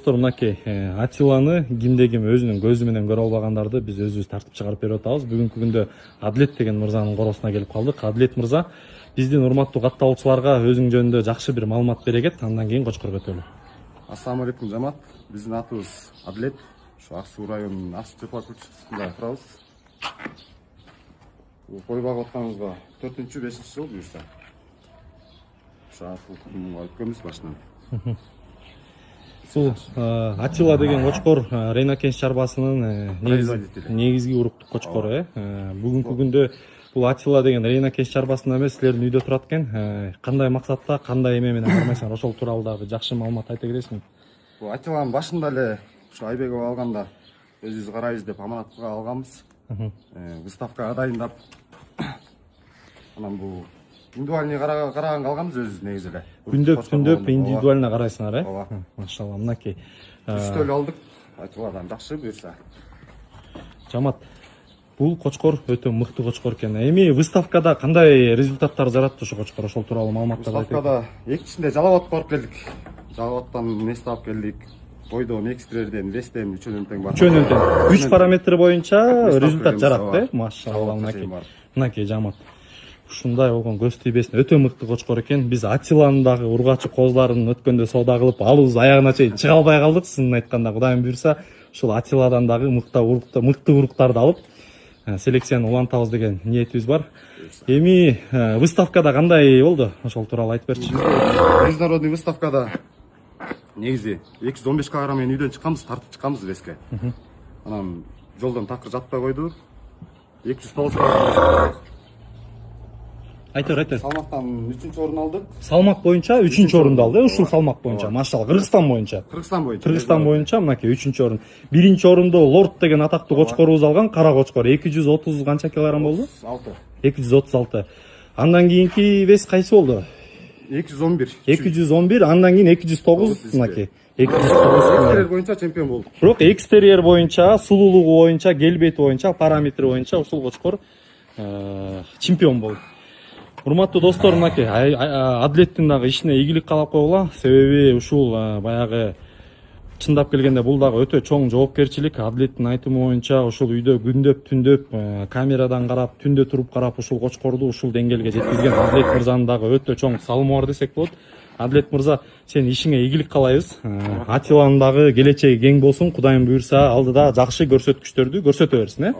Мынакей Атиланы кимде ким өзүнүн көзү менен көрө албагандарды биз өзүбүз тартып чыгарып берип атабыз. Бүгүнкү күндө Адилет деген мырзанын коросуна келип калдык. Адилет мырза биздин урматтуу катталуучуларга өзүң жөнүндө жакшы бир маалымат берегет, андан кийин Кочкорго өтөлү. Ассаламу алейкум жамаат. Биздин атыбыз Адилет. Ошо Ак Суу районунун Ак Суу көчөсүндө турабыз. Кой багып атканыбызга 4-5 жыл буюрса. Ошо асыл өткөнбүз башынан. Бул Атила деген кочкор Рейна кенч чарбасынын негизги уруктук кочкору. Бүгүнкү күндө бул Атила деген Рейна кенч чарбасында эмес, силердин үйдө турат экен. Кандай максатта, кандай эме менен кармайсыңар, ошол тууралуу дагы жакшы маалымат айта бересиңби? Бул Атиланын башында эле ушу Айбек алганда өзүбүз карайбыз деп аманатка алганбыз. Выставкага дайындап. Анан бул индивидуальный караганга алганбыз өзүбүз негизи эле. Күндөп индивидуально карайсыңар, Ооба. Машалла, мынакей. Үчтөлү алдык. Атиладан жакшы буюрса. Жамат. Бул кочкор өтө мыкты кочкор экен. Эми выставкада кандай результаттар жаратты ошо кочкор? Ошол тууралуу маалыматтарды айтып. Выставкада экичинде Жалал-Абадка барып келдик. Жалал-Абадтан место алып келдик. Бойдон, экстрерден, вестен үчөөнүн тең бар. Үчөөнүн тең. 3 параметр боюнча результат жаратты, Машалла, мынакей. Мынакей жамат. Ушундай болгон көз тийбесин өтө мыкты кочкор экен. Биз Атиланын дагы ургачы козуларын өткөндө соода кылып, алыбыз аягына чейин чыга албай калдык. Сынын айтканда, Кудайым буйрса, ушул Атиладан дагы мыкты уруктарды алып, селекцияны улантабыз деген ниетибиз бар. Эми выставкада кандай болду? Ошол тууралуу айтып берчи. Международный выставкада негизи 215 кг менен үйдөн чыкканбыз, тартып чыкканбыз веске. Анан жолдон такыр жатпай койду. 209 кг. Айтыр. Салмактан 3-чү орун алдык. Салмак боюнча 3-чү орунду алды. Ушул салмак боюнча. Машалла, Кыргызстан боюнча. Кыргызстан боюнча мынакей 3-чү орун. 1-чи орунду Лорд деген атактуу кочкорубуз алган, кара кочкор. 230 канча килограмм болду? 236. Андан кийинки вес кайсы болду? 211. Андан кийин 209 мынакей. 209 экстерьер боюнча чемпион болдук. Бирок экстерьер боюнча, сулуулугу боюнча, келбети боюнча, параметри боюнча ушул кочкор чемпион болду. Урматтуу достор, мынакей Адилеттин дагы ишине ийгилик каалап койгула. Себеби ушул баягы чындап келгенде бул дагы өтө чоң жоопкерчилик. Адилеттин айтымы боюнча ушул үйдө күндөп камерадан карап, түндө туруп карап ушул кочкорду ушул деңгээлге жеткизген Адилет мырзанын дагы өтө чоң салымы бар десек болот. Адилет мырза, сен ишиңе ийгилик каалайбыз. Атиланын дагы келечеги кең болсун. Кудайым буйрса, алдыда жакшы көрсөткүчтөрдү көрсөтө берсин,